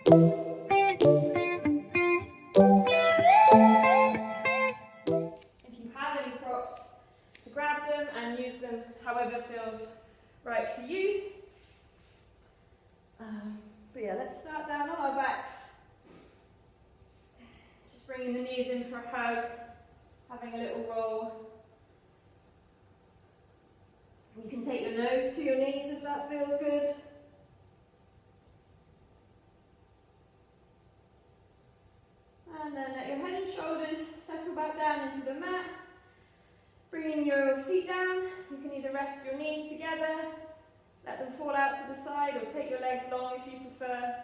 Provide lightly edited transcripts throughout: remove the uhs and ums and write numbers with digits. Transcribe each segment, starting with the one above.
If you have any props, to grab them and use them however feels right for you. But yeah, let's start down on our backs. Just bringing the knees in for a hug, having a little roll. You can take your nose to your knees if that feels good. And then let your head and shoulders settle back down into the mat. Bringing your feet down, you can either rest your knees together, let them fall out to the side, or take your legs long if you prefer.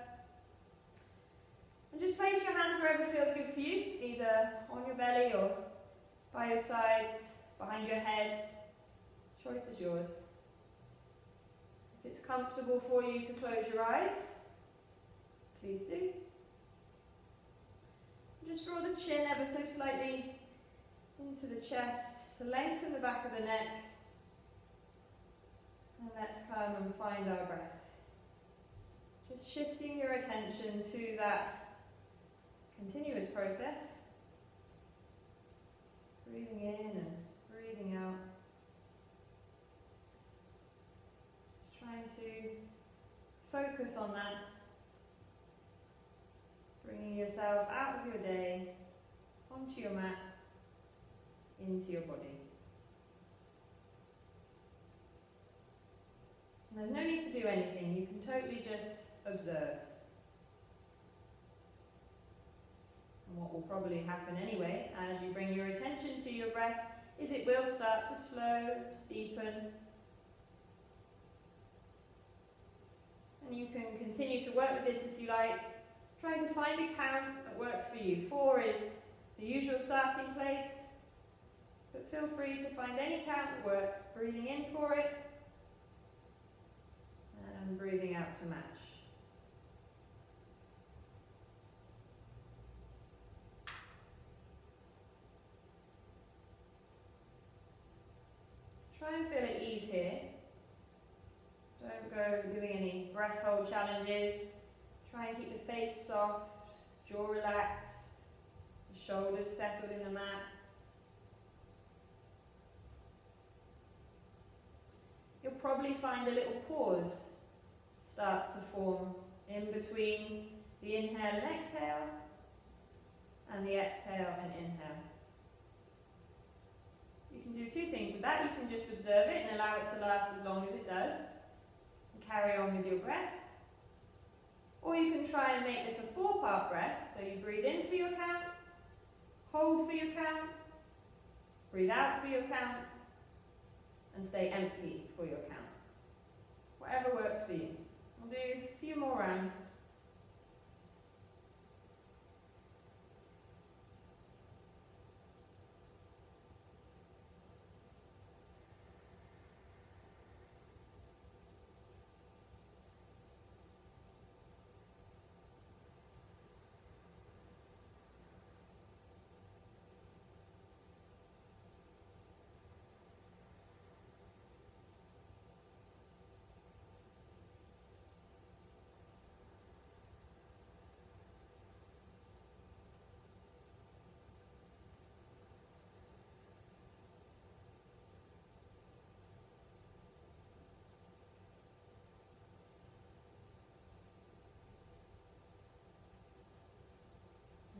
And just place your hands wherever feels good for you, either on your belly or by your sides, behind your head. Choice is yours. If it's comfortable for you to close your eyes, please do. Just draw the chin ever so slightly into the chest to lengthen the back of the neck. And let's come and find our breath. Just shifting your attention to that continuous process. Breathing in and breathing out. Just trying to focus on that. Bringing yourself out of your day, onto your mat, into your body. And there's no need to do anything, you can totally just observe. And what will probably happen anyway, as you bring your attention to your breath, is it will start to slow, to deepen. And you can continue to work with this if you like, trying to find a count that works for you. 4 is the usual starting place, but feel free to find any count that works. Breathing in for it, and breathing out to match. Try and feel at ease here. Don't go doing any breath hold challenges. Try and keep the face soft, jaw relaxed, the shoulders settled in the mat. You'll probably find a little pause starts to form in between the inhale and exhale, and the exhale and inhale. You can do 2 things with that. You can just observe it and allow it to last as long as it does, and carry on with your breath. Or you can try and make this a 4-part breath, so you breathe in for your count, hold for your count, breathe out for your count, and stay empty for your count. Whatever works for you. We'll do a few more rounds.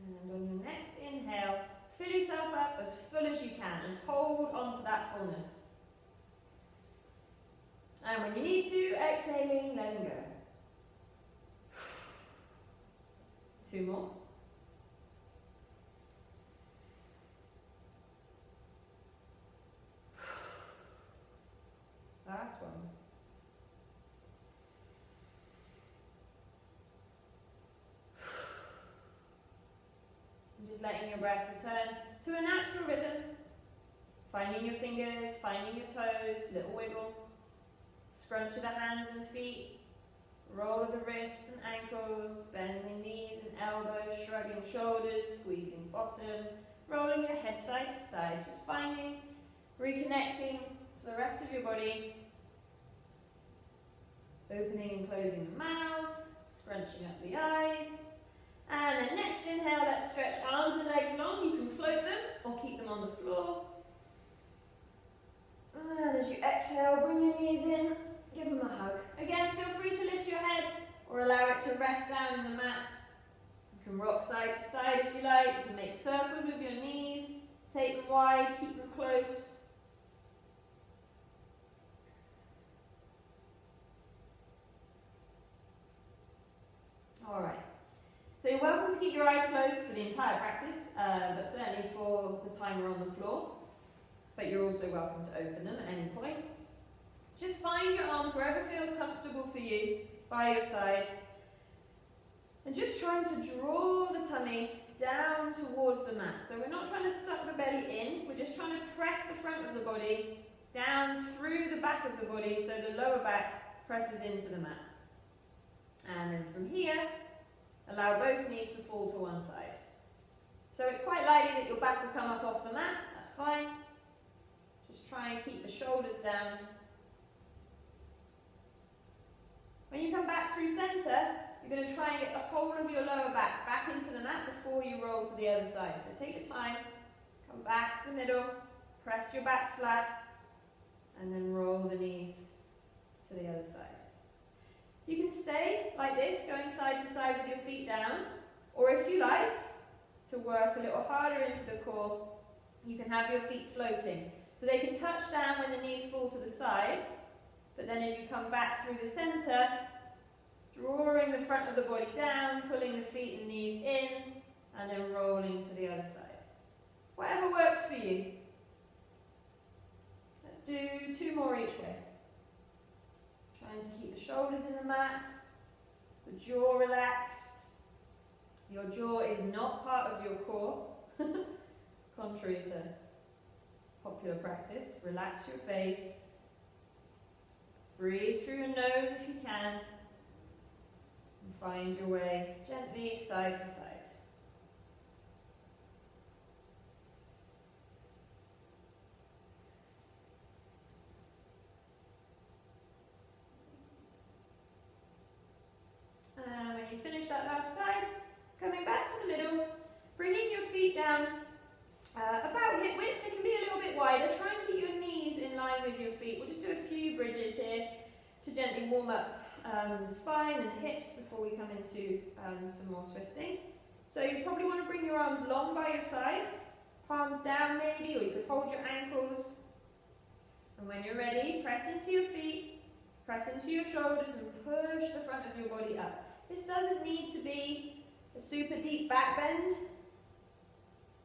And on your next inhale, fill yourself up as full as you can and hold on to that fullness. And when you need to, exhaling, letting go. 2 more. Last one. And just letting your breath return to a natural rhythm. Finding your fingers, finding your toes, little wiggle. Scrunch of the hands and feet. Roll of the wrists and ankles, bending knees and elbows, shrugging shoulders, squeezing bottom, rolling your head side to side, just finding, reconnecting to the rest of your body, opening and closing the mouth, scrunching up the eyes, stretch arms and legs long. You can float them or keep them on the floor. And as you exhale, bring your knees in, give them a hug. Again, feel free to lift your head or allow it to rest down in the mat. You can rock side to side if you like. You can make circles with your knees. Take them wide, keep them close. Alright, so you're welcome to keep your eyes closed for the entire practice, but certainly for the time we're on the floor. But you're also welcome to open them at any point. Just find your arms wherever feels comfortable for you, by your sides. And just trying to draw the tummy down towards the mat. So we're not trying to suck the belly in, we're just trying to press the front of the body down through the back of the body so the lower back presses into the mat. And then from here, allow both knees to fall to one side. So it's quite likely that your back will come up off the mat, that's fine. Just try and keep the shoulders down. When you come back through centre, you're going to try and get the whole of your lower back into the mat before you roll to the other side. So take your time, come back to the middle, press your back flat, and then roll the knees to the other side. You can stay like this, going side to side with your feet down, or if you like, to work a little harder into the core, you can have your feet floating. So they can touch down when the knees fall to the side, but then as you come back through the centre, drawing the front of the body down, pulling the feet and knees in, and then rolling to the other side. Whatever works for you. Let's do 2 more each way. Trying to keep the shoulders in the mat, the jaw relaxed. Your jaw is not part of your core, contrary to popular practice. Relax your face. Breathe through your nose if you can. And find your way gently side to side. And when you finish that last side, coming back to the middle, bringing your feet down about hip width. They can be a little bit wider. Try and keep your knees in line with your feet. We'll just do a few bridges here to gently warm up the spine and the hips before we come into some more twisting. So you probably want to bring your arms long by your sides, palms down maybe, or you could hold your ankles. And when you're ready, press into your feet, press into your shoulders and push the front of your body up. This doesn't need to be a super deep back bend.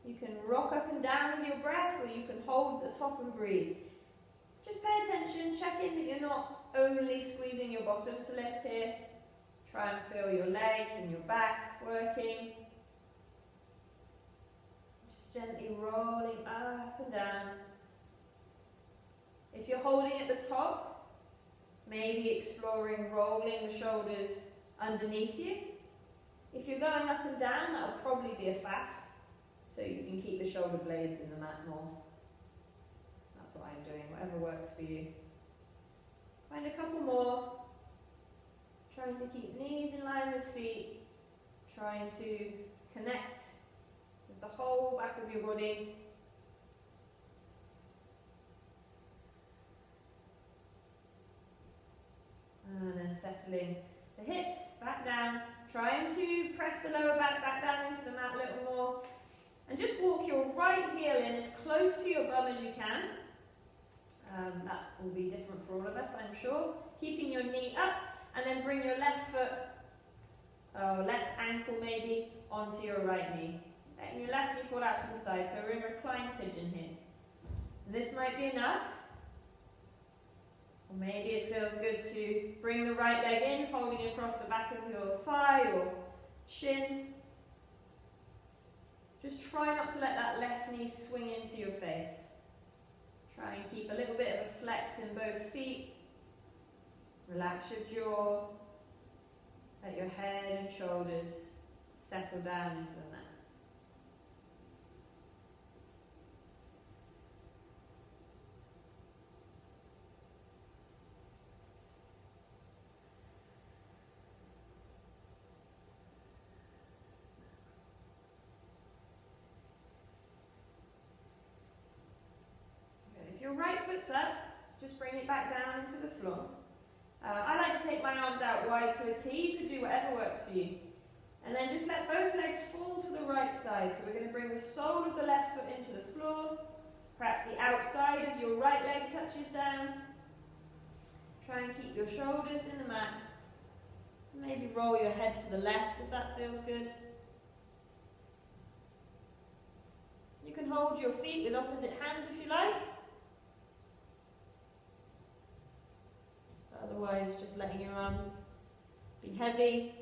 You can rock up and down with your breath, or you can hold at the top and breathe. Just pay attention, check in that you're not only squeezing your bottom to lift here. Try and feel your legs and your back working. Just gently rolling up and down. If you're holding at the top, maybe exploring rolling the shoulders underneath you. If you're going up and down, that'll probably be a faff, so you can keep the shoulder blades in the mat more. That's what I'm doing, whatever works for you. Find a couple more. Trying to keep knees in line with feet. Trying to connect with the whole back of your body. And then settling the hips back down. Trying to press the lower back down into the mat a little more. And just walk your right heel in as close to your bum as you can. That will be different for all of us, I'm sure. Keeping your knee up, and then bring your left foot, or left ankle maybe, onto your right knee. Letting your left knee fall out to the side, so we're in Recline Pigeon here. This might be enough. Or maybe it feels good to bring the right leg in, holding across the back of your thigh or shin. Just try not to let that left knee swing into your face. Try and keep a little bit of a flex in both feet. Relax your jaw. Let your head and shoulders settle down into the mat. foot's up, just bring it back down into the floor. I like to take my arms out wide to a T. You could do whatever works for you. And then just let both legs fall to the right side. So we're going to bring the sole of the left foot into the floor. Perhaps the outside of your right leg touches down. Try and keep your shoulders in the mat. Maybe roll your head to the left if that feels good. You can hold your feet with opposite hands if you like. Otherwise, just letting your arms be heavy.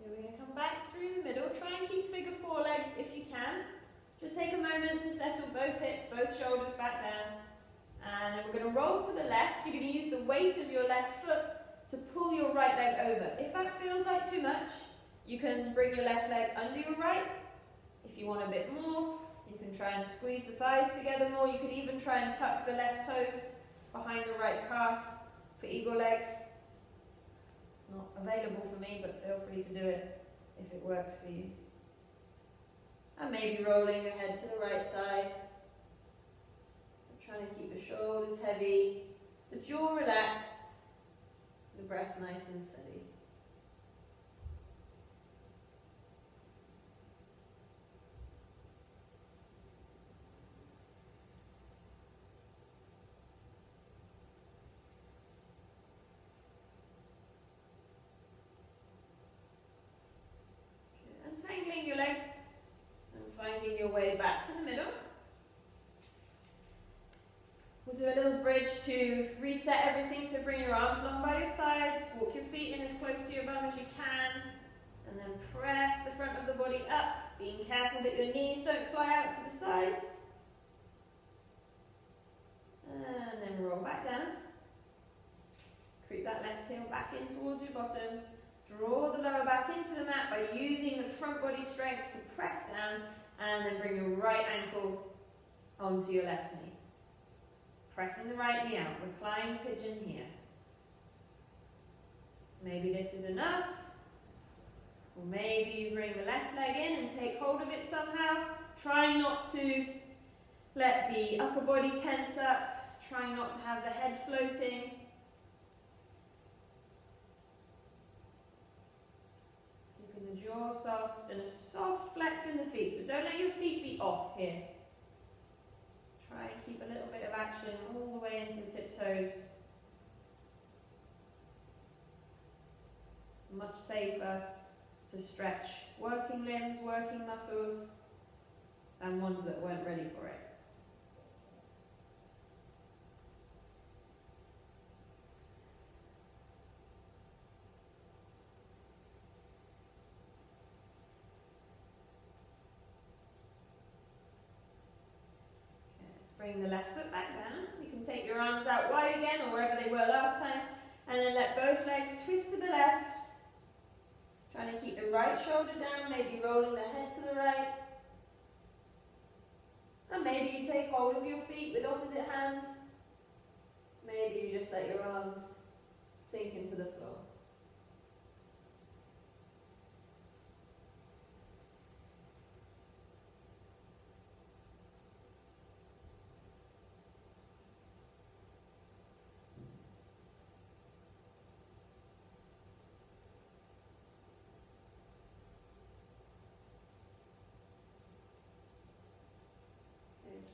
Okay, we're going to come back through the middle. Try and keep figure four legs if you can. Just take a moment to settle both hips, both shoulders back down. And then we're going to roll to the left. You're going to use the weight of your left foot to pull your right leg over. If that feels like too much, you can bring your left leg under your right. If you want a bit more, you can try and squeeze the thighs together more. You could even try and tuck the left toes behind the right calf for eagle legs. It's not available for me, but feel free to do it if it works for you. And maybe rolling your head to the right side. Trying to keep the shoulders heavy, the jaw relaxed, the breath nice and steady. Untangling your legs and finding your way back to the middle. We'll do a little bridge to reset everything, so bring your arms along by your sides, walk your feet in as close to your bum as you can, and then press the front of the body up, being careful that your knees don't fly out to the sides. And then roll back down. Creep that left heel back in towards your bottom. Draw the lower back into the mat by using the front body strength to press down, and then bring your right ankle onto your left knee. Pressing the right knee out, recline pigeon here. Maybe this is enough. Or maybe you bring the left leg in and take hold of it somehow. Try not to let the upper body tense up. Try not to have the head floating. Keeping the jaw soft and a soft flex in the feet. So don't let your feet be off here. Try and keep a little bit of action all the way into the tiptoes. Much safer to stretch working limbs, working muscles, than ones that weren't ready for it. Bring the left foot back down. You can take your arms out wide again, or wherever they were last time, and then let both legs twist to the left. Trying to keep the right shoulder down, maybe rolling the head to the right. And maybe you take hold of your feet with opposite hands. Maybe you just let your arms sink into the floor.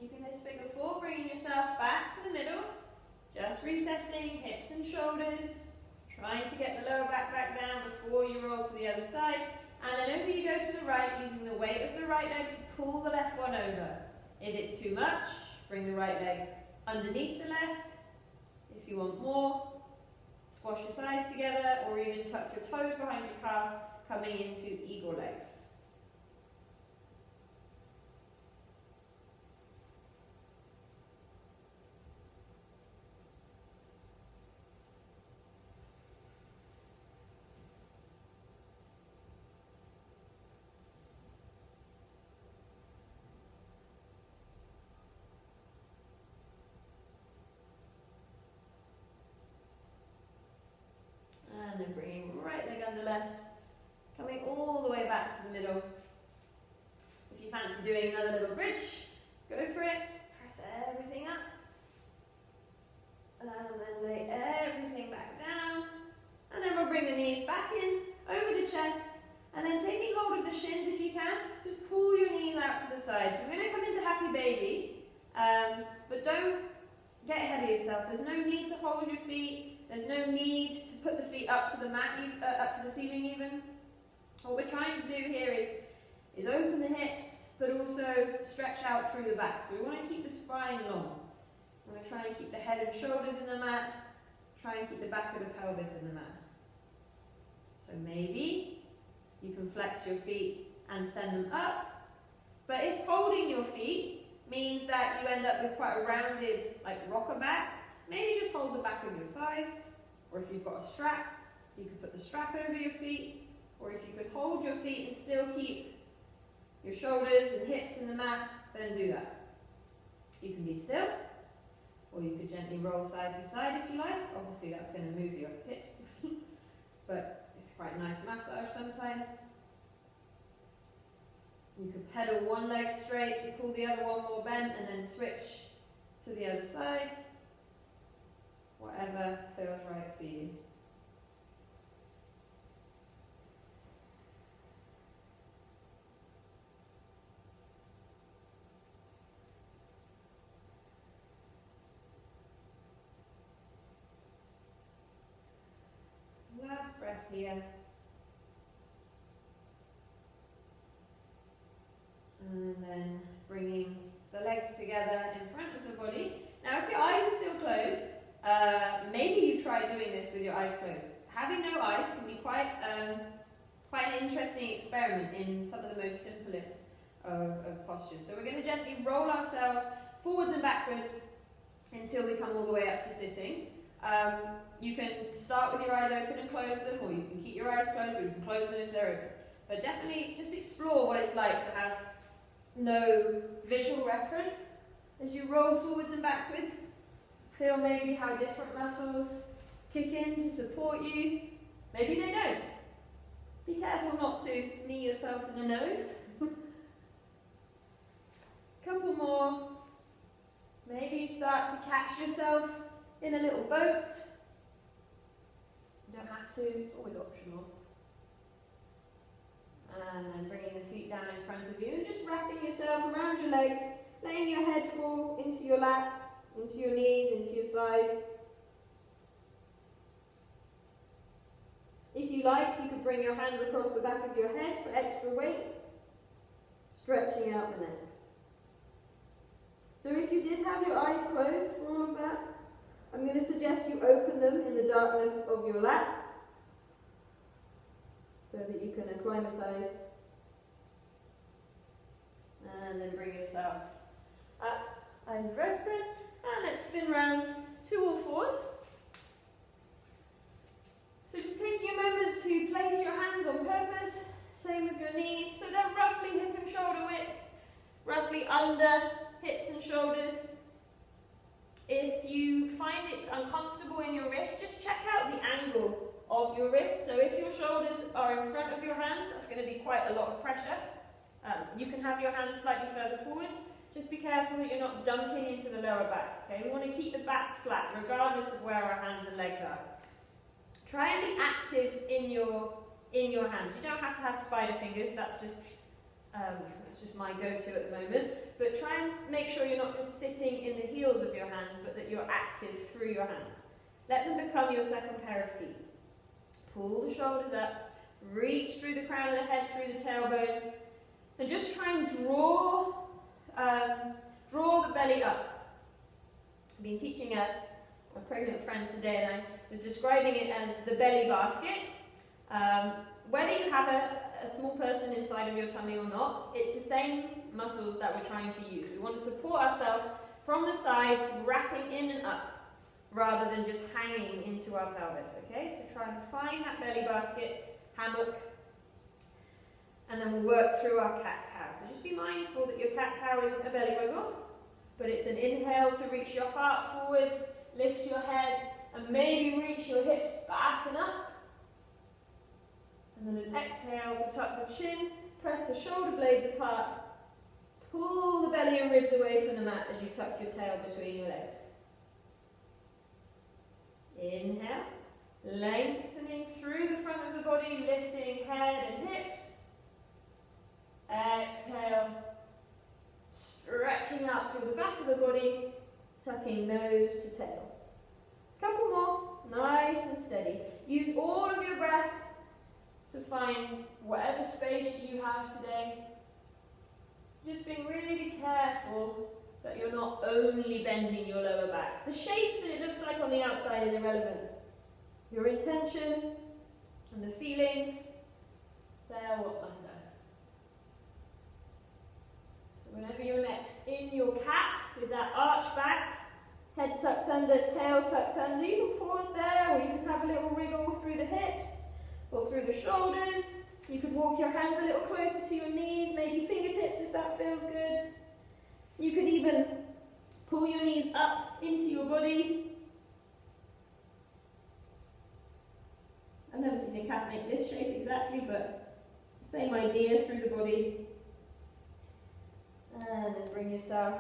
Keeping this figure four, bringing yourself back to the middle, just resetting hips and shoulders, trying to get the lower back down before you roll to the other side, and then over you go to the right, using the weight of the right leg to pull the left one over. If it's too much, bring the right leg underneath the left. If you want more, squash your thighs together, or even tuck your toes behind your calf, coming into eagle legs. And then If you fancy doing another little bridge, go for it. Press everything up. And then lay everything back down. And then we'll bring the knees back in, over the chest. And then taking hold of the shins if you can, just pull your knees out to the side. So we're going to come into happy baby, but don't get ahead of yourself. There's no need to hold your feet. There's no need to put the feet up to the mat, up to the ceiling even. What we're trying to do here is open the hips, but also stretch out through the back. So we want to keep the spine long. We want to try and keep the head and shoulders in the mat. Try and keep the back of the pelvis in the mat. So maybe you can flex your feet and send them up. But if holding your feet means that you end up with quite a rounded, like rocker back, maybe just hold the back of your thighs. Or if you've got a strap, you can put the strap over your feet. Or if you can hold your feet and still keep your shoulders and hips in the mat, then do that. You can be still, or you could gently roll side to side if you like. Obviously that's going to move your hips, but it's quite a nice massage sometimes. You could pedal one leg straight, and pull the other one more bent, and then switch to the other side. Whatever feels right for you. Last breath here. And then bringing the legs together in front of the body. Now if your eyes are still closed, maybe you try doing this with your eyes closed. Having no eyes can be quite an interesting experiment in some of the most simplest of postures. So we're going to gently roll ourselves forwards and backwards until we come all the way up to sitting. You can start with your eyes open and close them, or you can keep your eyes closed, or you can close them if they're open. But definitely just explore what it's like to have no visual reference. As you roll forwards and backwards, feel maybe how different muscles kick in to support you. Maybe they don't. Be careful not to knee yourself in the nose. Couple more. Maybe you start to catch yourself in a little boat. You don't have to, it's always optional. And then bringing the feet down in front of you and just wrapping yourself around your legs, letting your head fall into your lap, into your knees, into your thighs. If you like, you could bring your hands across the back of your head for extra weight, stretching out the neck. So if you did have your eyes closed for all of that, I'm going to suggest you open them in the darkness of your lap so that you can acclimatise. And then bring yourself up, eyes are open, and let's spin round to all fours. So just taking a moment to place your hands on purpose, same with your knees, so they're roughly hip and shoulder width, roughly under hips and shoulders. If you find it's uncomfortable in your wrist, just check out the angle of your wrist. So if your shoulders are in front of your hands, that's going to be quite a lot of pressure. You can have your hands slightly further forwards. Just be careful that you're not dunking into the lower back. Okay, we want to keep the back flat, regardless of where our hands and legs are. Try and be active in your hands. You don't have to have spider fingers. That's just my go-to at the moment. But try and make sure you're not just sitting in the heels of your hands, but that you're active through your hands. Let them become your second pair of feet. Pull the shoulders up, reach through the crown of the head, through the tailbone, and just try and draw the belly up. I've been teaching a pregnant friend today, and I was describing it as the belly basket. Whether you have a small person inside of your tummy or not, it's the same muscles that we're trying to use. We want to support ourselves from the sides, wrapping in and up, rather than just hanging into our pelvis, okay? So try and find that belly basket, hammock, and then we'll work through our cat-cow. So just be mindful that your cat-cow isn't a belly wiggle, but it's an inhale to reach your heart forwards, lift your head, and maybe reach your hips back and up. And then an exhale to tuck the chin, press the shoulder blades apart, belly and ribs away from the mat as you tuck your tail between your legs. Inhale, lengthening through the front of the body, lifting head and hips. Exhale, stretching out through the back of the body, tucking nose to tail. Couple more, nice and steady. Use all of your breath to find whatever space you have today. Just being really careful that you're not only bending your lower back. The shape that it looks like on the outside is irrelevant. Your intention and the feelings, they're what matter. So whenever you're next in your cat with that arch back, head tucked under, tail tucked under, you can pause there, or you can have a little wriggle through the hips or through the shoulders. You could walk your hands a little closer to your knees, maybe fingertips if that feels good. You could even pull your knees up into your body. I've never seen a cat make this shape exactly, but same idea through the body. And then bring yourself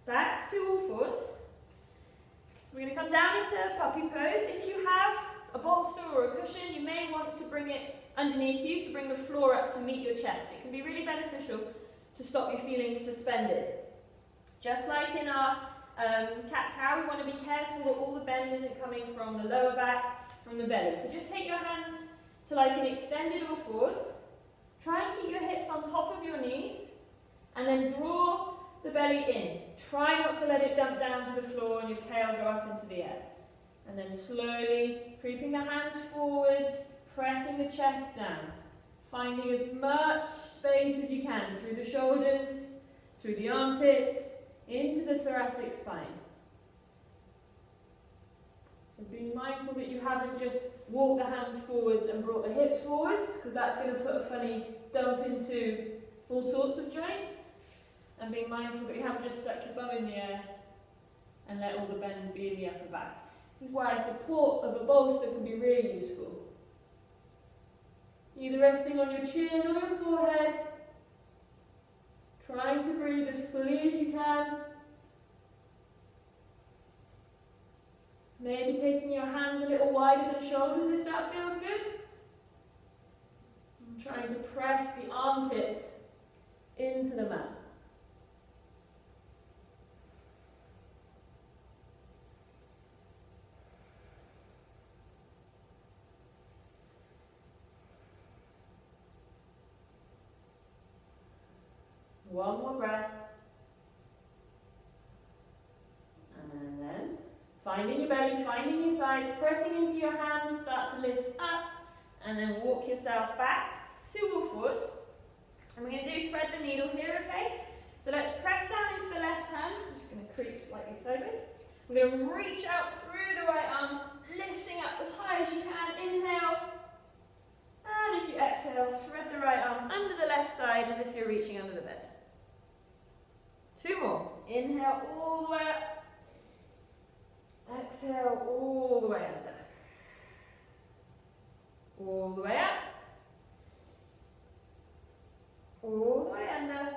back to all fours. So we're going to come down into puppy pose. If you have a bolster or a cushion, you may want to bring it underneath you to bring the floor up to meet your chest. It can be really beneficial to stop you feeling suspended. Just like in our cat-cow, we want to be careful that all the bend isn't coming from the lower back, from the belly. So just take your hands to like an extended all fours. Try and keep your hips on top of your knees, and then draw the belly in. Try not to let it dump down to the floor and your tail go up into the air. And then slowly creeping the hands forwards, pressing the chest down, finding as much space as you can through the shoulders, through the armpits, into the thoracic spine. So be mindful that you haven't just walked the hands forwards and brought the hips forwards, because that's going to put a funny dump into all sorts of joints. And being mindful that you haven't just stuck your bum in the air and let all the bend be in the upper back. This is why support of a bolster can be really useful. Either resting on your chin or your forehead, trying to breathe as fully as you can. Maybe taking your hands a little wider than shoulders if that feels good. And trying to press the armpits into the mat. One more breath. And then finding your belly, finding your thighs, pressing into your hands, start to lift up, and then walk yourself back to all fours. And we're going to do thread the needle here, okay? So let's press down into the left hand. I'm just going to creep slightly sideways. We're going to reach out through the right arm, lifting up as high as you can. Inhale. And as you exhale, thread the right arm under the left side as if you're reaching under the bed. Two more. Inhale all the way up. Exhale all the way under. All the way up. All the way under.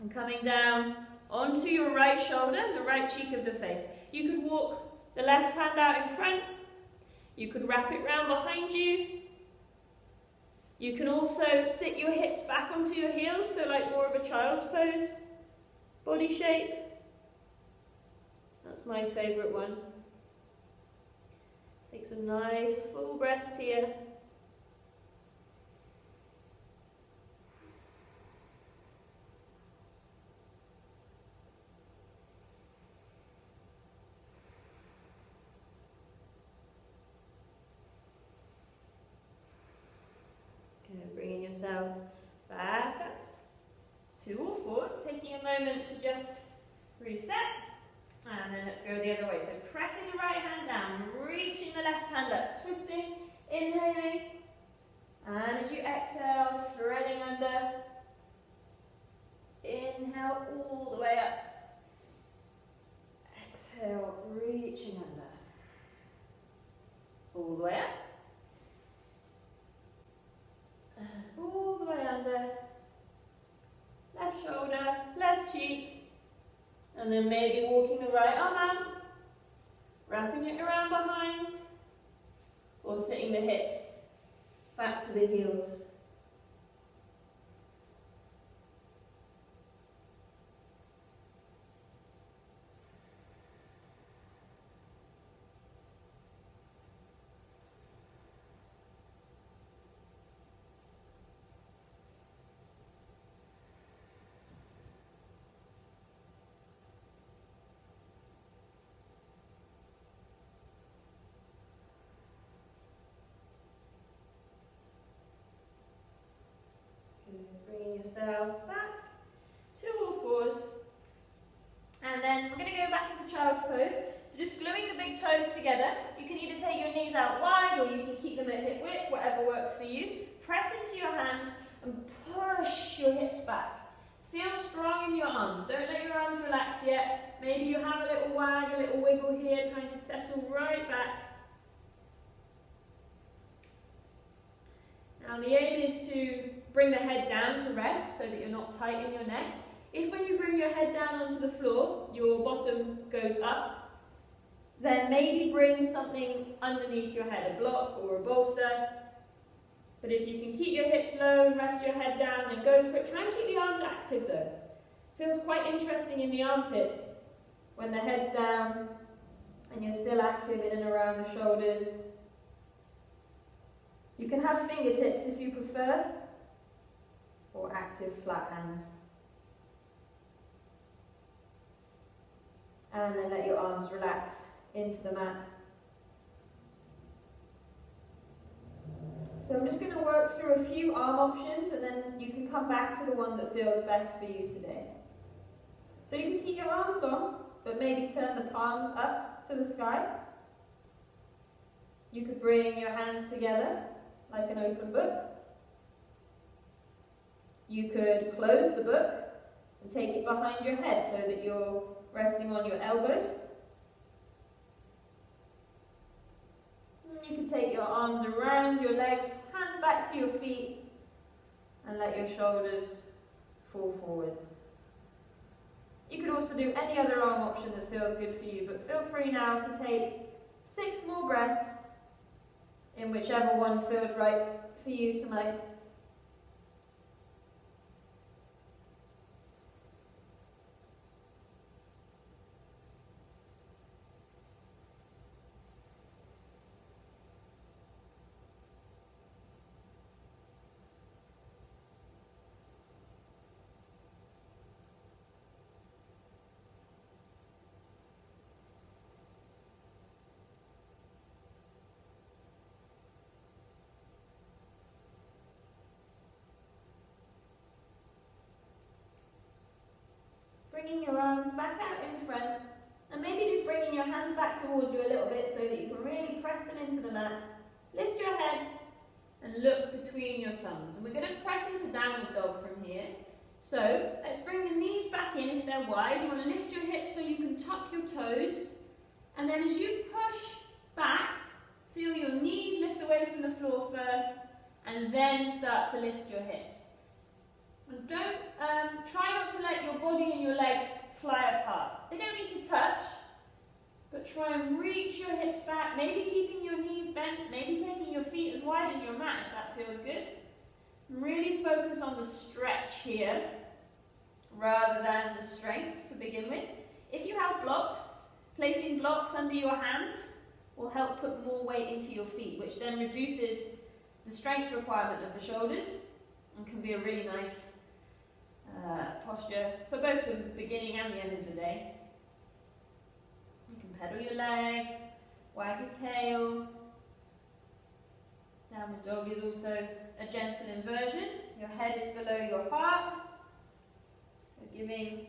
And coming down onto your right shoulder, the right cheek of the face. You could walk the left hand out in front. You could wrap it round behind you. You can also sit your hips back onto your heels, so like more of a child's pose. Body shape. That's my favourite one. Take some nice full breaths here. Okay, bringing yourself back up to all fours, taking a moment to just reset, and then let's go the other way. So pressing the right hand down, reaching the left hand up, twisting, inhaling, and as you exhale, threading under, inhale all the way up, exhale, reaching under, all the way up, and all the way under. Left shoulder, left cheek. And then maybe walking the right arm out, wrapping it around behind, or sitting the hips back to the heels. Bringing yourself back to all fours. And then we're going to go back into child's pose. So just gluing the big toes together. You can either take your knees out wide or you can keep them at hip width, whatever works for you. Press into your hands and push your hips back. Feel strong in your arms. Don't let your arms relax yet. Maybe you have a little wag, a little wiggle here, trying to settle right back. Now the aim is to bring the head down to rest so that you're not tight in your neck. If when you bring your head down onto the floor, your bottom goes up, then maybe bring something underneath your head, a block or a bolster. But if you can keep your hips low and rest your head down, then go for it. Try and keep the arms active though. Feels quite interesting in the armpits when the head's down and you're still active in and around the shoulders. You can have fingertips if you prefer, or active flat hands. And then let your arms relax into the mat. So I'm just going to work through a few arm options and then you can come back to the one that feels best for you today. So you can keep your arms long, but maybe turn the palms up to the sky. You could bring your hands together like an open book. You could close the book and take it behind your head so that you're resting on your elbows. You can take your arms around your legs, hands back to your feet, and let your shoulders fall forwards. You could also do any other arm option that feels good for you, but feel free now to take 6 more breaths in whichever one feels right for you tonight. Bringing your arms back out in front, and maybe just bringing your hands back towards you a little bit so that you can really press them into the mat. Lift your head and look between your thumbs. And we're going to press into downward dog from here. So let's bring the knees back in if they're wide. You want to lift your hips so you can tuck your toes. And then as you push back, feel your knees lift away from the floor first, and then start to lift your hips. And don't try not to let your body and your legs fly apart. They don't need to touch, but try and reach your hips back, maybe keeping your knees bent, maybe taking your feet as wide as your mat if that feels good. And really focus on the stretch here, rather than the strength to begin with. If you have blocks, placing blocks under your hands will help put more weight into your feet, which then reduces the strength requirement of the shoulders and can be a really nice posture for both the beginning and the end of the day. You can pedal your legs, wag your tail. Downward dog is also a gentle inversion. Your head is below your heart, so giving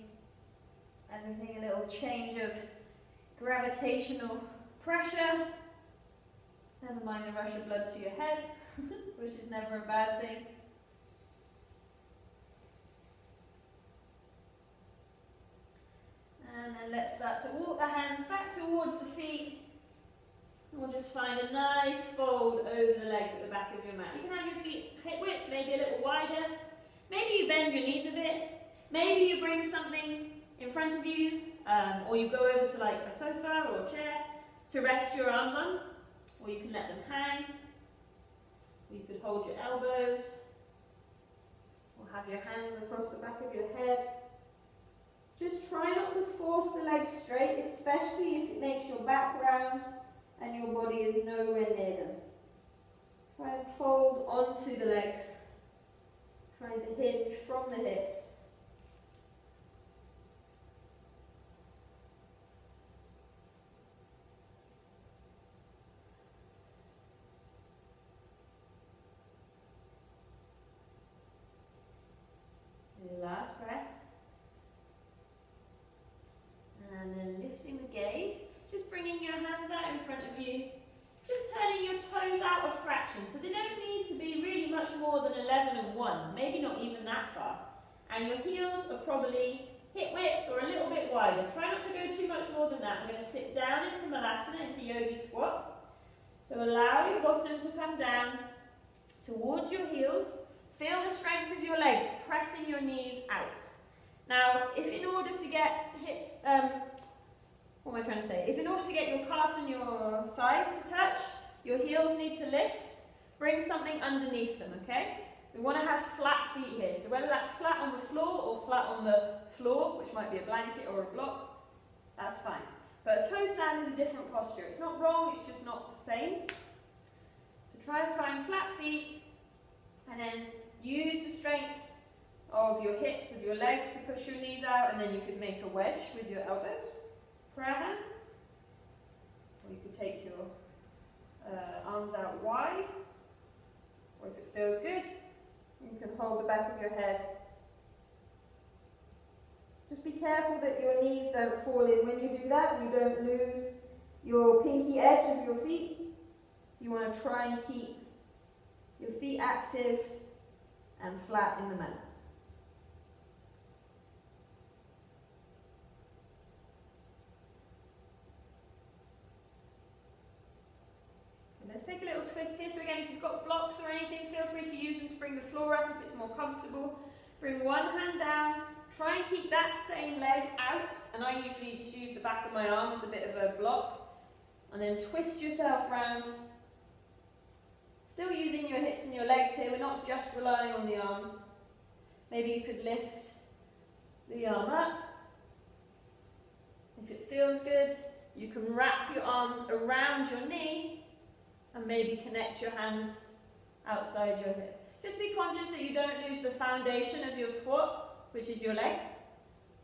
everything a little change of gravitational pressure. Never mind the rush of blood to your head, which is never a bad thing. And then let's start to walk the hands back towards the feet. And we'll just find a nice fold over the legs at the back of your mat. You can have your feet hip width, maybe a little wider. Maybe you bend your knees a bit. Maybe you bring something in front of you, or you go over to like a sofa or a chair to rest your arms on, or you can let them hang, or you could hold your elbows, or have your hands across the back of your head. Just try not to force the legs straight, especially if it makes your back round and your body is nowhere near them. Try and fold onto the legs, trying to hinge from the hips. Last breath. And then lifting the gaze, just bringing your hands out in front of you, just turning your toes out of fraction, so they don't need to be really much more than 11 and 1, maybe not even that far. And your heels are probably hip width or a little bit wider. Try not to go too much more than that. We're going to sit down into Malasana, into Yogi Squat. So allow your bottom to come down towards your heels. Feel the strength of your legs, pressing your knees out. Now, if in order to get the hips, what am I trying to say? If in order to get your calves and your thighs to touch, your heels need to lift, bring something underneath them, okay? We want to have flat feet here, so whether that's flat on the floor or flat on the floor, which might be a blanket or a block, that's fine. But a toe stand is a different posture. It's not wrong, it's just not the same. So try and find flat feet, and then use the strength of your hips, of your legs to push your knees out, and then you could make a wedge with your elbows, prayer hands. Or you could take your arms out wide, or if it feels good, you can hold the back of your head. Just be careful that your knees don't fall in. When you do that, you don't lose your pinky edge of your feet. You want to try and keep your feet active and flat in the mat. Let's take a little twist here. So again, if you've got blocks or anything, feel free to use them to bring the floor up if it's more comfortable. Bring one hand down. Try and keep that same leg out. And I usually just use the back of my arm as a bit of a block. And then twist yourself round. Still using your hips and your legs here. We're not just relying on the arms. Maybe you could lift the arm up. If it feels good, you can wrap your arms around your knee and maybe connect your hands outside your hip. Just be conscious that you don't lose the foundation of your squat, which is your legs.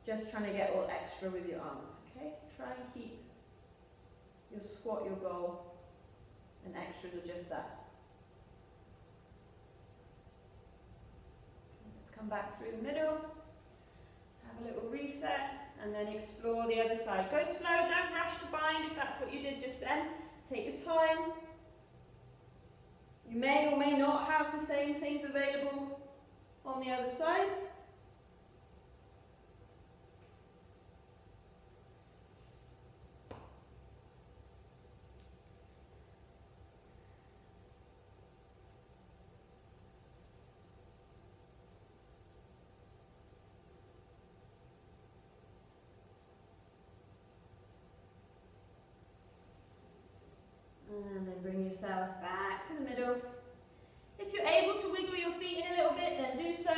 Just trying to get all extra with your arms, okay? Try and keep your squat your goal, and extras are just that. Let's come back through the middle, have a little reset, and then explore the other side. Go slow, don't rush to bind if that's what you did just then. Take your time. You may or may not have the same things available on the other side. And then bring yourself back to the middle. If you're able to wiggle your feet in a little bit, then do so.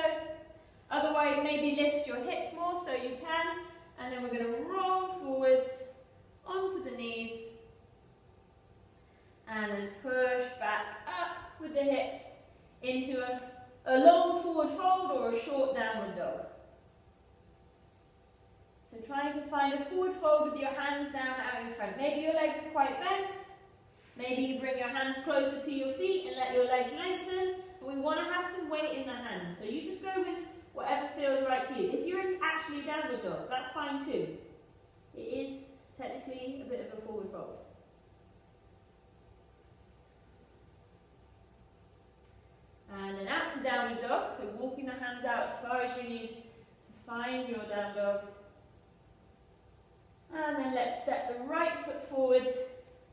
Otherwise, maybe lift your hips more so you can. And then we're going to roll forwards onto the knees. And then push back up with the hips into a long forward fold or a short downward dog. So trying to find a forward fold with your hands down out in front. Maybe your legs are quite bent. Maybe you bring your hands closer to your feet and let your legs lengthen, but we want to have some weight in the hands. So you just go with whatever feels right for you. If you're in actually downward dog, that's fine too. It is technically a bit of a forward fold. And then out to downward dog, so walking the hands out as far as you need to find your down dog. And then let's step the right foot forwards,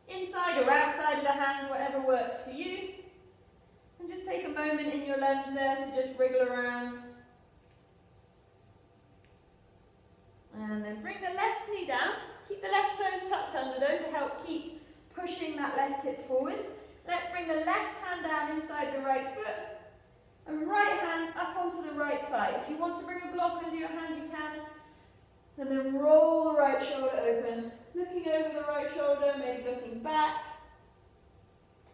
inside or outside of the hands, whatever works for you. And just take a moment in your lunge there to just wriggle around. And the left toes tucked under though to help keep pushing that left hip forwards. Let's bring the left hand down inside the right foot and right hand up onto the right thigh. If you want to bring a block under your hand, you can. And then roll the right shoulder open, looking over the right shoulder, maybe looking back,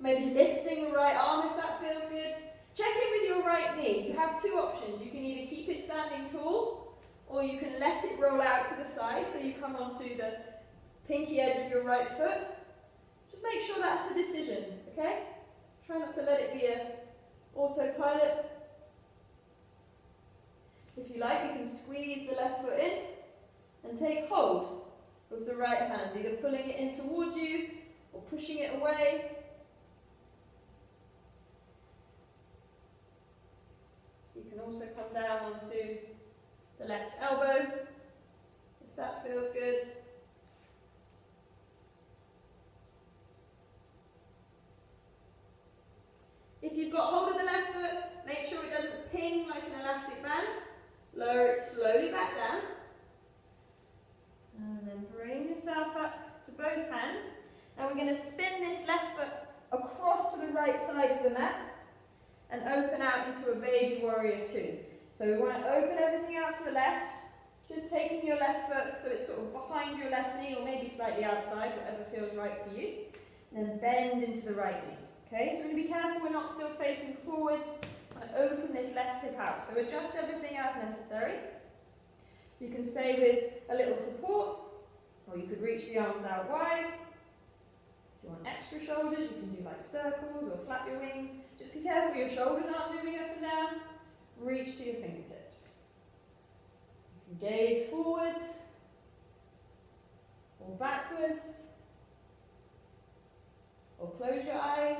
maybe lifting the right arm if that feels good. Check in with your right knee. You have two options. You can either keep it standing tall, or you can let it roll out to the side so you come onto the pinky edge of your right foot. Just make sure that's a decision, okay? Try not to let it be a autopilot. If you like, you can squeeze the left foot in and take hold of the right hand, either pulling it in towards you or pushing it away. You can also come down onto the left elbow, if that feels good. If you've got hold of the left foot, make sure it doesn't ping like an elastic band. Lower it slowly back down. And then bring yourself up to both hands. And we're going to spin this left foot across to the right side of the mat and open out into a baby warrior two. So we want to open everything out to the left, just taking your left foot so it's sort of behind your left knee or maybe slightly outside, whatever feels right for you. And then bend into the right knee. Okay, so we're going to be careful we're not still facing forwards and open this left hip out. So adjust everything as necessary. You can stay with a little support, or you could reach the arms out wide. If you want extra shoulders, you can do like circles or flap your wings. Just be careful your shoulders aren't moving up and down. Reach to your fingertips. You can gaze forwards or backwards, or close your eyes.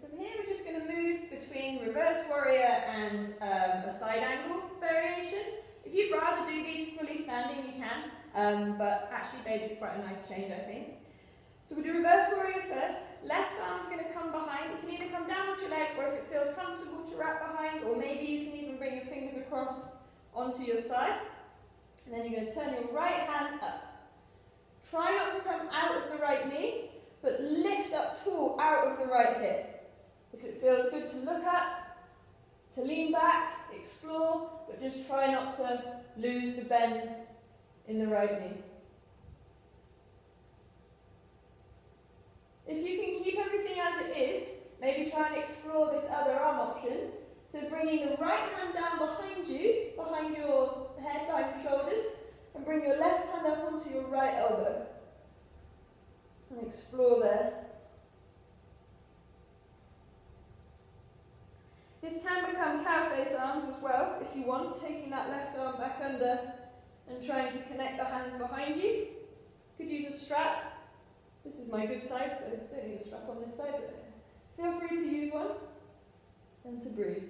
From here we're just going to move between reverse warrior and a side angle variation. If you'd rather do these fully standing, you can, but actually baby's quite a nice change, I think. So we'll do reverse warrior first. Left arm is going to come behind. It can either come down onto your leg, or if it feels comfortable to wrap behind, or maybe you can even bring your fingers across onto your thigh. And then you're going to turn your right hand up. Try not to come out of the right knee, but lift up tall out of the right hip. If it feels good to look up, to lean back, explore, but just try not to lose the bend in the right knee. If you can keep everything as it is, maybe try and explore this other arm option. So bringing the right hand down behind you, behind your head, behind your shoulders, and bring your left hand up onto your right elbow. And explore there. This can become cow face arms as well, if you want, taking that left arm back under and trying to connect the hands behind you. You could use a strap. This is my good side, so I don't need a strap on this side, but feel free to use one and to breathe.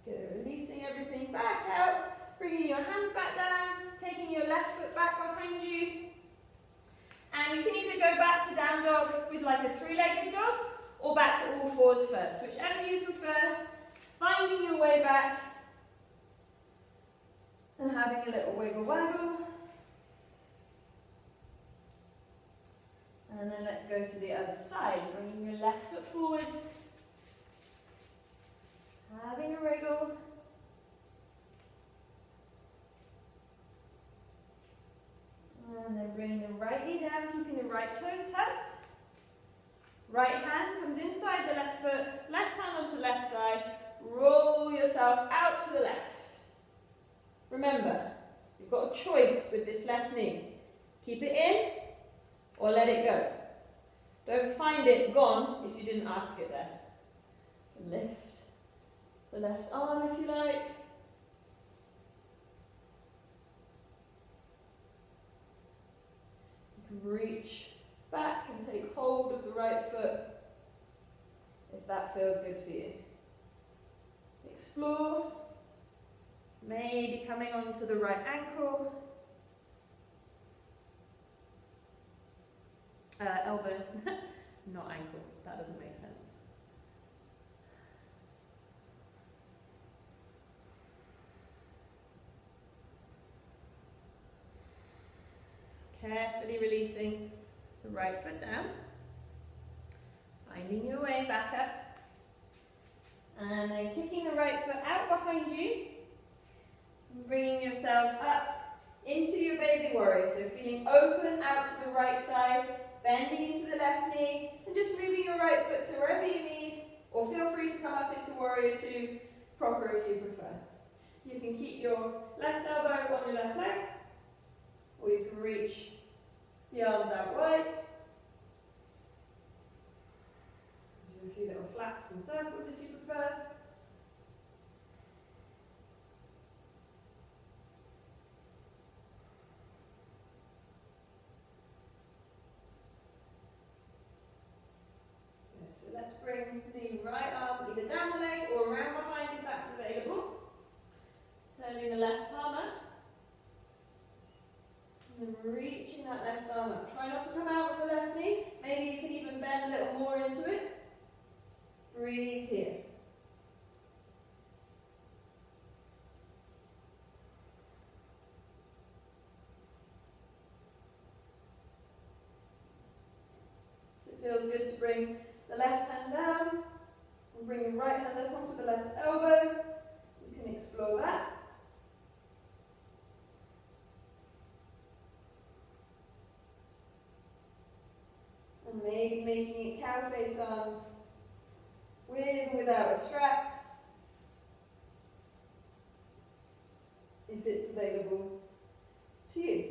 Good, releasing everything back out, bringing your hands back down, taking your left foot back behind you. And you can either go back to down dog with like a three-legged dog, or back to all fours first, whichever you prefer, finding your way back and having a little wiggle waggle. And then let's go to the other side, bringing your left foot forwards, having a wriggle. And then bringing the right knee down, keeping the right toes tucked. Right hand comes inside the left foot, left hand onto left thigh. Roll yourself out to the left. Remember, you've got a choice with this left knee. Keep it in or let it go. Don't find it gone if you didn't ask it there. And lift the left arm if you like. Reach back and take hold of the right foot if that feels good for you. explore. Maybe coming onto the right ankle. Elbow, not ankle, that doesn't make sense. Carefully releasing the right foot down. Finding your way back up. And then kicking the right foot out behind you. And bringing yourself up into your baby warrior. So feeling open out to the right side. Bending into the left knee. And just moving your right foot to wherever you need. Or feel free to come up into warrior two proper if you prefer. You can keep your left elbow on your left leg. Or you can reach the arms out wide. Do a few little flaps and circles if you prefer. Good. So let's bring the right arm either down the leg or around behind if that's available. Turning the left palm up. And reaching that left arm up. Try not to come out with the left knee. Maybe you can even bend a little more into it. Breathe here. It feels good to bring the left hand down and bring the right hand up onto the left elbow. You can explore that. And maybe making it cow face arms with or without a strap, if it's available to you.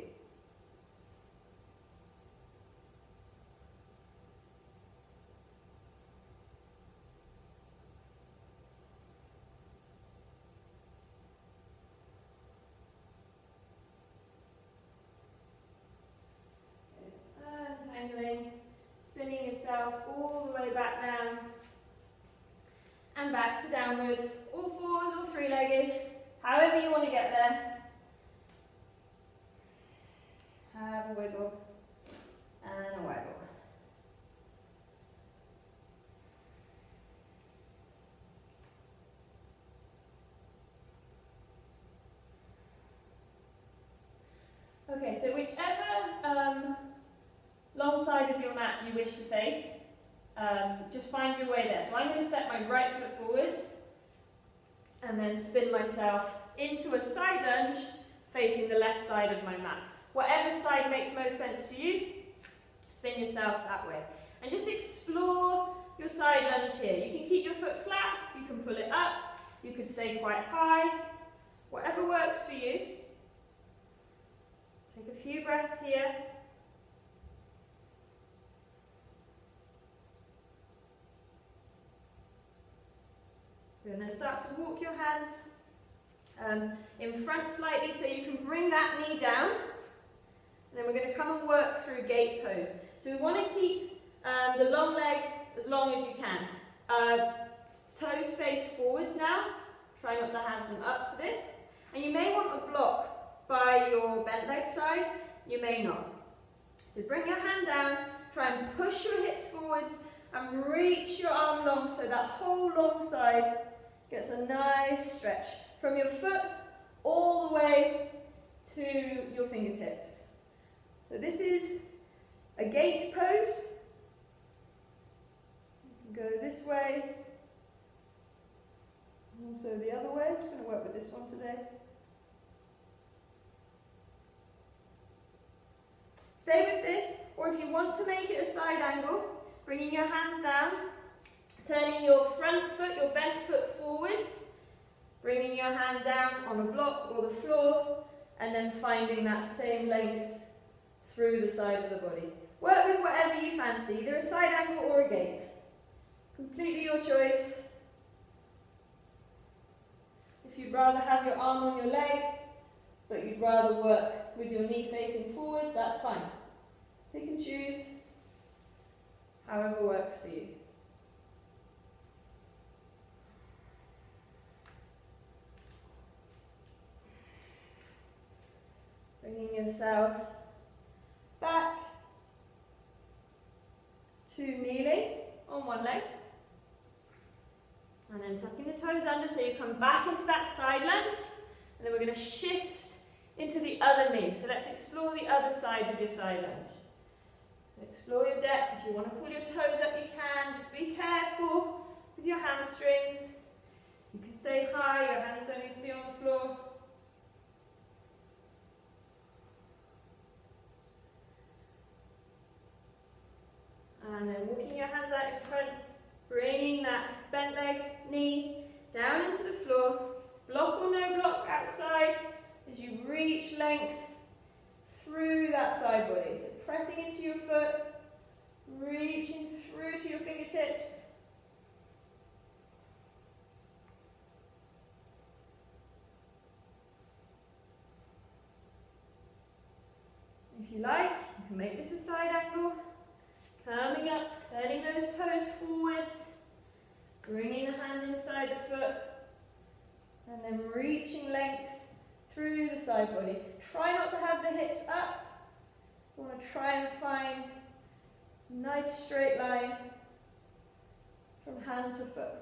Untangling. Spinning yourself all the way back down and back to downward, all fours or three-legged, however you want to get there. Have a wiggle and a waggle. Okay, so whichever long side of your mat you wish to face, just find your way there. So I'm going to step my right foot forwards and then spin myself into a side lunge facing the left side of my mat. Whatever side makes most sense to you, spin yourself that way. And just explore your side lunge here. You can keep your foot flat, you can pull it up, you could stay quite high, whatever works for you. Take a few breaths here. And then start to walk your hands in front slightly so you can bring that knee down. And then we're going to come and work through gate pose. So we want to keep the long leg as long as you can. Toes face forwards now. Try not to have them up for this. And you may want a block by your bent leg side. You may not. So bring your hand down. Try and push your hips forwards and reach your arm long so that whole long side gets a nice stretch from your foot all the way to your fingertips. So this is a gate pose. You can go this way, and also the other way. I'm just going to work with this one today. Stay with this, or if you want to make it a side angle, bringing your hands down, turning your front foot, your bent foot forwards, bringing your hand down on a block or the floor, and then finding that same length through the side of the body. Work with whatever you fancy, either a side angle or a gate. Completely your choice. If you'd rather have your arm on your leg, but you'd rather work with your knee facing forwards, that's fine. Pick and choose, however works for you. yourself back to kneeling on one leg. And then tucking the toes under so you come back into that side lunge. And then we're going to shift into the other knee. So let's explore the other side with your side lunge. So explore your depth. If you want to pull your toes up, you can. Just be careful with your hamstrings. You can stay high, your hands don't need to be on the floor. And then walking your hands out in front, bringing that bent leg, knee down into the floor. Block or no block outside as you reach length through that side body. So pressing into your foot, reaching through to your fingertips. If you like, you can make this a side angle. Coming up, turning those toes forwards, bringing the hand inside the foot, and then reaching length through the side body. Try not to have the hips up. You want to try and find a nice straight line from hand to foot.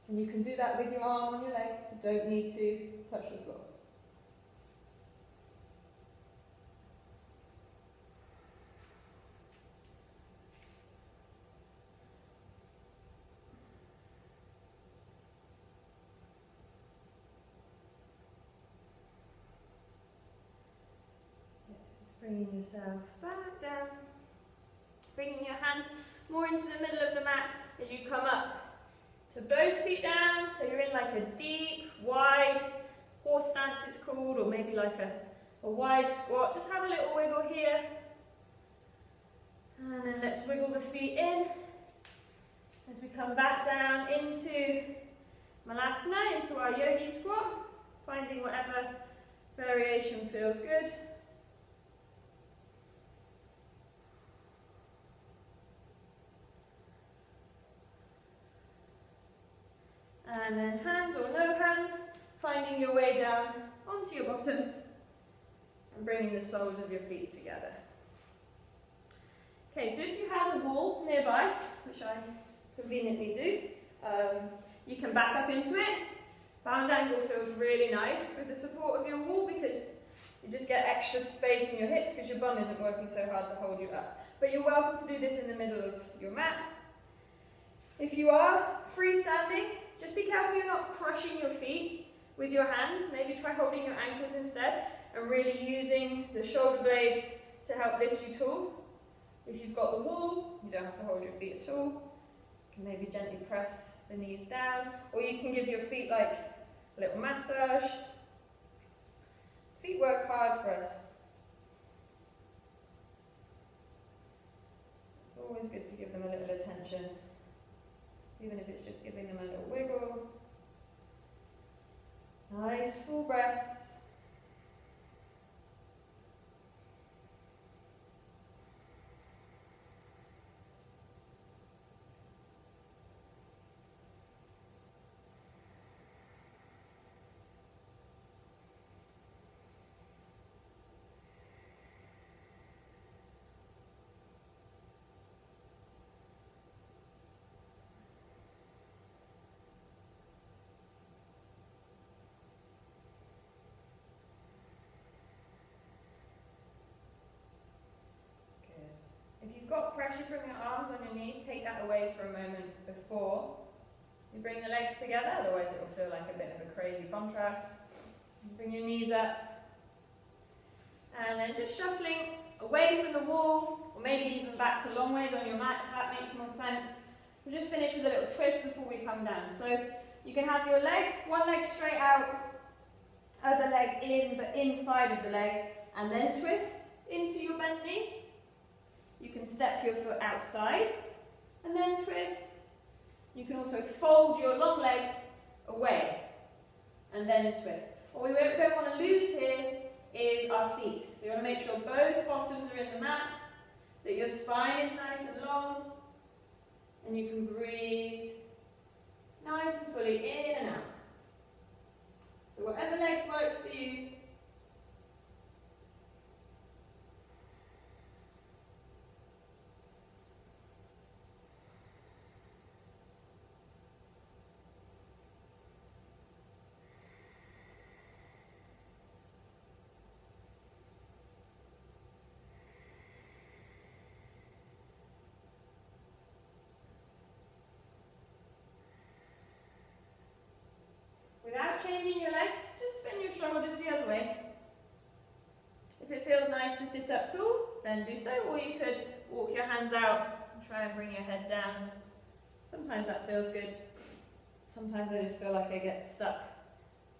And you can do that with your arm on your leg. You don't need to touch the floor. Bringing yourself back down, bringing your hands more into the middle of the mat as you come up to both feet down, so you're in like a deep, wide horse stance it's called, or maybe like a wide squat. Just have a little wiggle here, and then let's wiggle the feet in as we come back down into Malasana, into our Yogi Squat, finding whatever variation feels good. And then hands or no hands, finding your way down onto your bottom and bringing the soles of your feet together. Okay, so if you have a wall nearby, which I conveniently do, you can back up into it. Bound angle feels really nice with the support of your wall because you just get extra space in your hips because your bum isn't working so hard to hold you up. But you're welcome to do this in the middle of your mat. If you are freestanding, just be careful you're not crushing your feet with your hands. Maybe try holding your ankles instead and really using the shoulder blades to help lift you tall. If you've got the wall, you don't have to hold your feet at all. You can maybe gently press the knees down, or you can give your feet like a little massage. Feet work hard for us. It's always good to give them a little attention. Even if it's just giving them a little wiggle. Nice full breaths. If you've got pressure from your arms on your knees, take that away for a moment before you bring the legs together, otherwise it will feel like a bit of a crazy contrast. Bring your knees up, and then just shuffling away from the wall, or maybe even back to long ways on your mat if that makes more sense. We'll just finish with a little twist before we come down. So you can have your leg, one leg straight out, other leg in but inside of the leg, and then twist into your bent knee. You can step your foot outside and then twist. You can also fold your long leg away and then twist. What we don't want to lose here is our seat. So you want to make sure both bottoms are in the mat, that your spine is nice and long, and you can breathe nice and fully in and out. So whatever legs works for you, then do so, or you could walk your hands out and try and bring your head down. Sometimes that feels good. Sometimes I just feel like I get stuck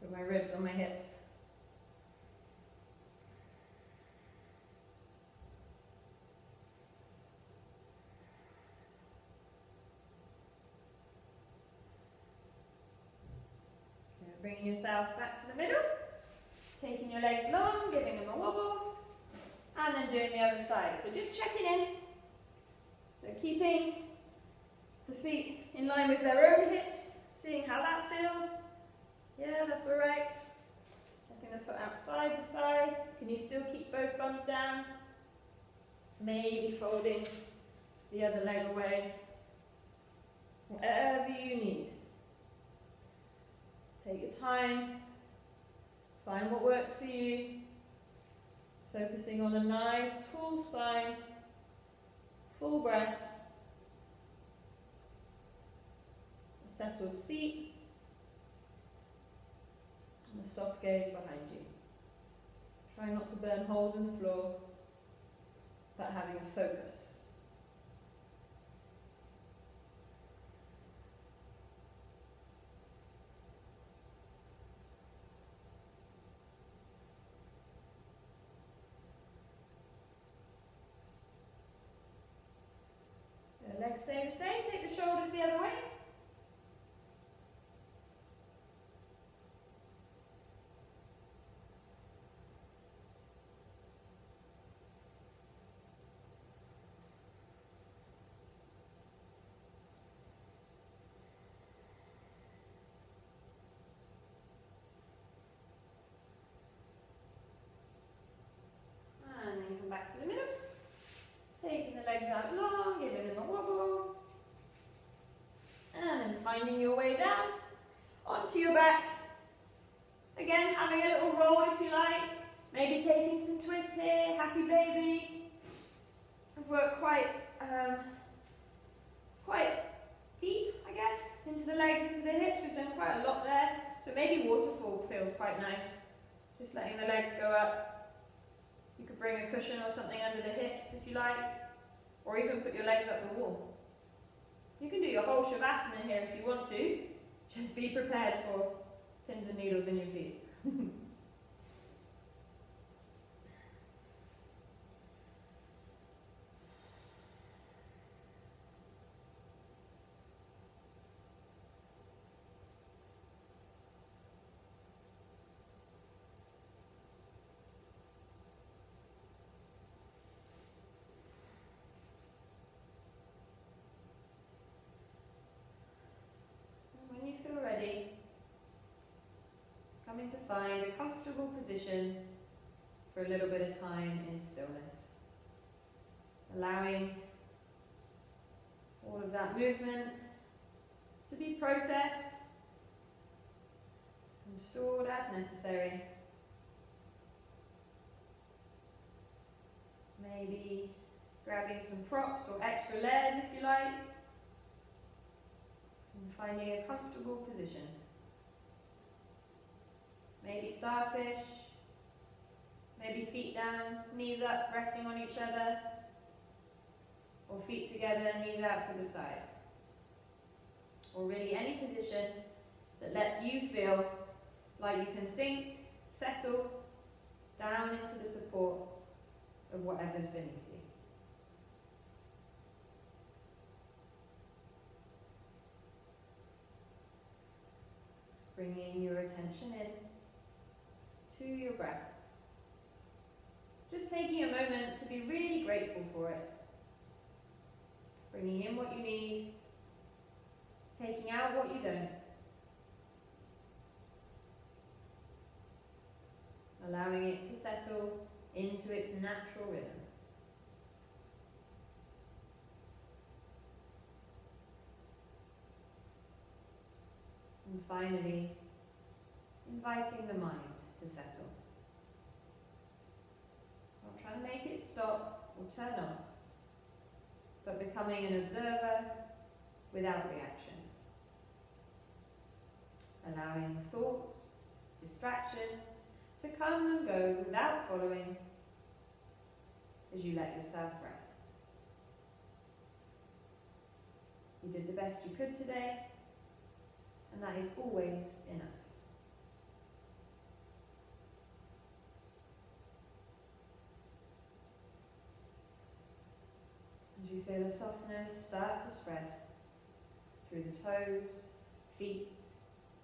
with my ribs on my hips. Okay, bringing yourself back to the middle, taking your legs long, giving them a wobble, and then doing the other side. So just checking in. So keeping the feet in line with their own hips, seeing how that feels. Yeah, that's all right. Stepping the foot outside the thigh. Can you still keep both bums down? Maybe folding the other leg away. Whatever you need. Just take your time. Find what works for you. Focusing on a nice, tall spine. Full breath. A settled seat. And a soft gaze behind you. Try not to burn holes in the floor, but having a focus. The legs stay the same. Take the shoulders the other way. And then come back to the middle. Taking the legs out long, giving them a wobble. And then finding your way down onto your back. Again, having a little roll if you like. Maybe taking some twists here, happy baby. I've worked quite deep, I guess, into the legs, into the hips. We've done quite a lot there. So maybe waterfall feels quite nice. Just letting the legs go up. You could bring a cushion or something under the hips if you like, or even put your legs up the wall. You can do your whole shavasana here if you want to. Just be prepared for pins and needles in your feet. When you feel ready, coming to find a comfortable position for a little bit of time in stillness. Allowing all of that movement to be processed and stored as necessary. Maybe grabbing some props or extra layers if you like. And finding a comfortable position. Maybe starfish, maybe feet down, knees up, resting on each other, or feet together, knees out to the side. Or really any position that lets you feel like you can sink, settle down into the support of whatever's beneath you. Bringing your attention in to your breath. Just taking a moment to be really grateful for it. Bringing in what you need, taking out what you don't. Allowing it to settle into its natural rhythm. And finally, inviting the mind to settle. Not trying to make it stop or turn off, but becoming an observer without reaction. Allowing thoughts, distractions to come and go without following as you let yourself rest. You did the best you could today, and that is always enough. As you feel the softness start to spread through the toes, feet,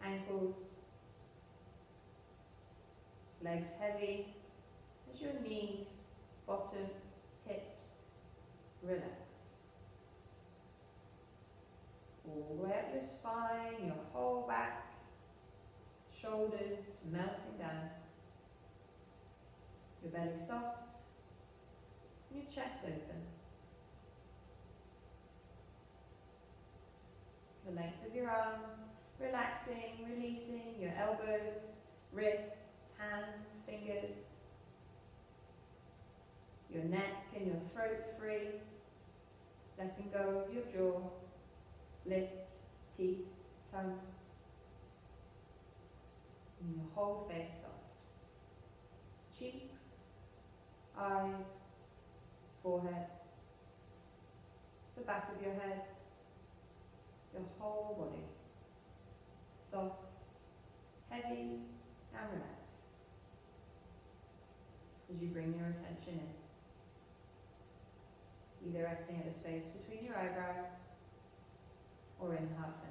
ankles, legs heavy as your knees, bottom, hips relax. All the way up your spine, your whole back, shoulders melting down, your belly soft, and your chest open. The length of your arms, relaxing, releasing your elbows, wrists, hands, fingers, your neck and your throat free, letting go of your jaw, lips, teeth, tongue, and your whole face soft. Cheeks, eyes, forehead, the back of your head, your whole body, soft, heavy, and relaxed. As you bring your attention in, either resting at the space between your eyebrows or in heart center.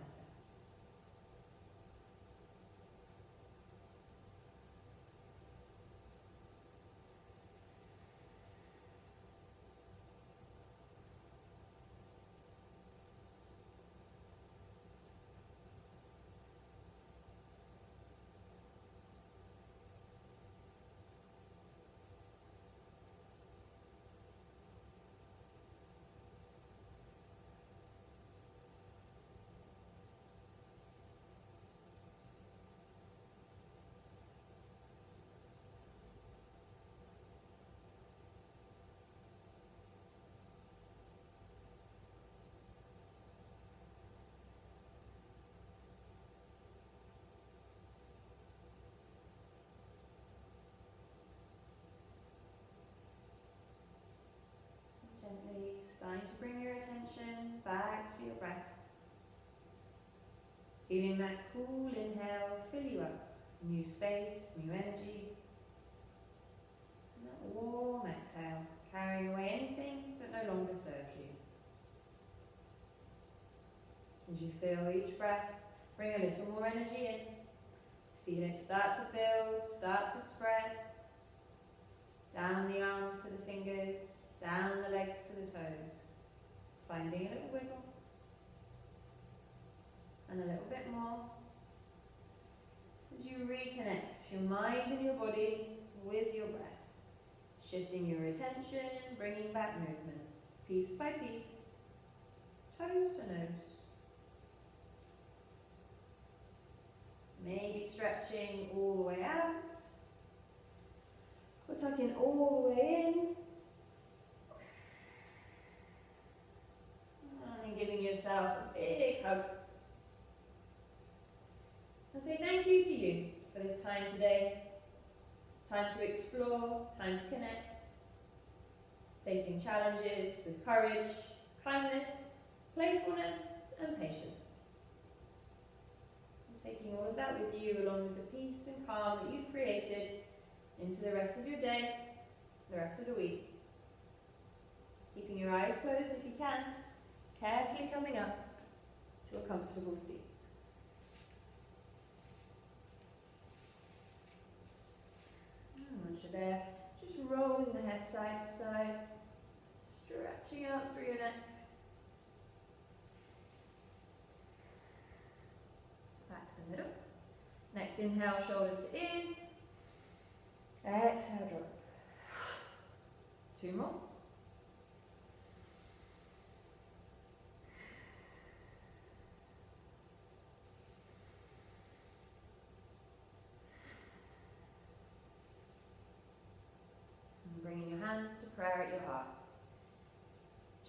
Gently starting to bring your attention back to your breath. Feeling that cool inhale fill you up. New space, new energy. And that warm exhale, carrying away anything that no longer serves you. As you feel each breath, bring a little more energy in. Feel it start to build, start to spread. Down the arms to the fingers, down the legs to the toes. Finding a little wiggle. And a little bit more. As you reconnect your mind and your body with your breath. Shifting your attention, bringing back movement. Piece by piece. Toes to nose. Maybe stretching all the way out. Or tucking all the way in. And giving yourself a big hug. And say thank you to you for this time today. Time to explore, time to connect. Facing challenges with courage, kindness, playfulness, and patience. And taking all of that with you along with the peace and calm that you've created into the rest of your day, the rest of the week. Keeping your eyes closed if you can, carefully coming up to a comfortable seat. Once you're there, just rolling the head side to side, stretching out through your neck. Back to the middle. Next inhale, shoulders to ears. Exhale, drop. 2 more. And bringing your hands to prayer at your heart.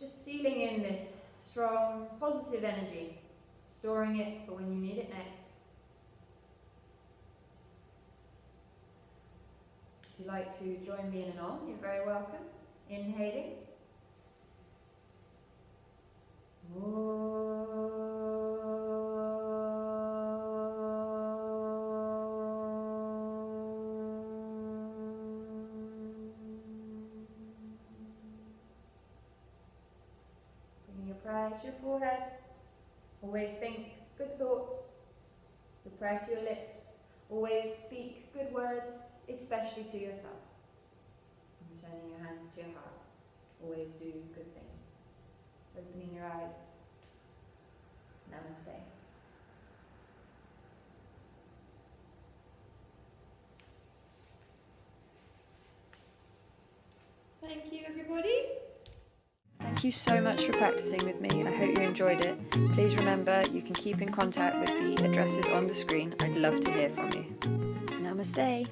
Just sealing in this strong, positive energy, storing it for when you need it next. If you'd like to join me in an Om, you're very welcome. Inhaling. Bringing your prayer to your forehead. Always think good thoughts. Your prayer to your lips. Always speak good words, especially to yourself. And turning your hands to your heart. Always do good things. Opening your eyes. Namaste. Thank you, everybody. Thank you so much for practicing with me. I hope you enjoyed it. Please remember you can keep in contact with the addresses on the screen. I'd love to hear from you. Namaste.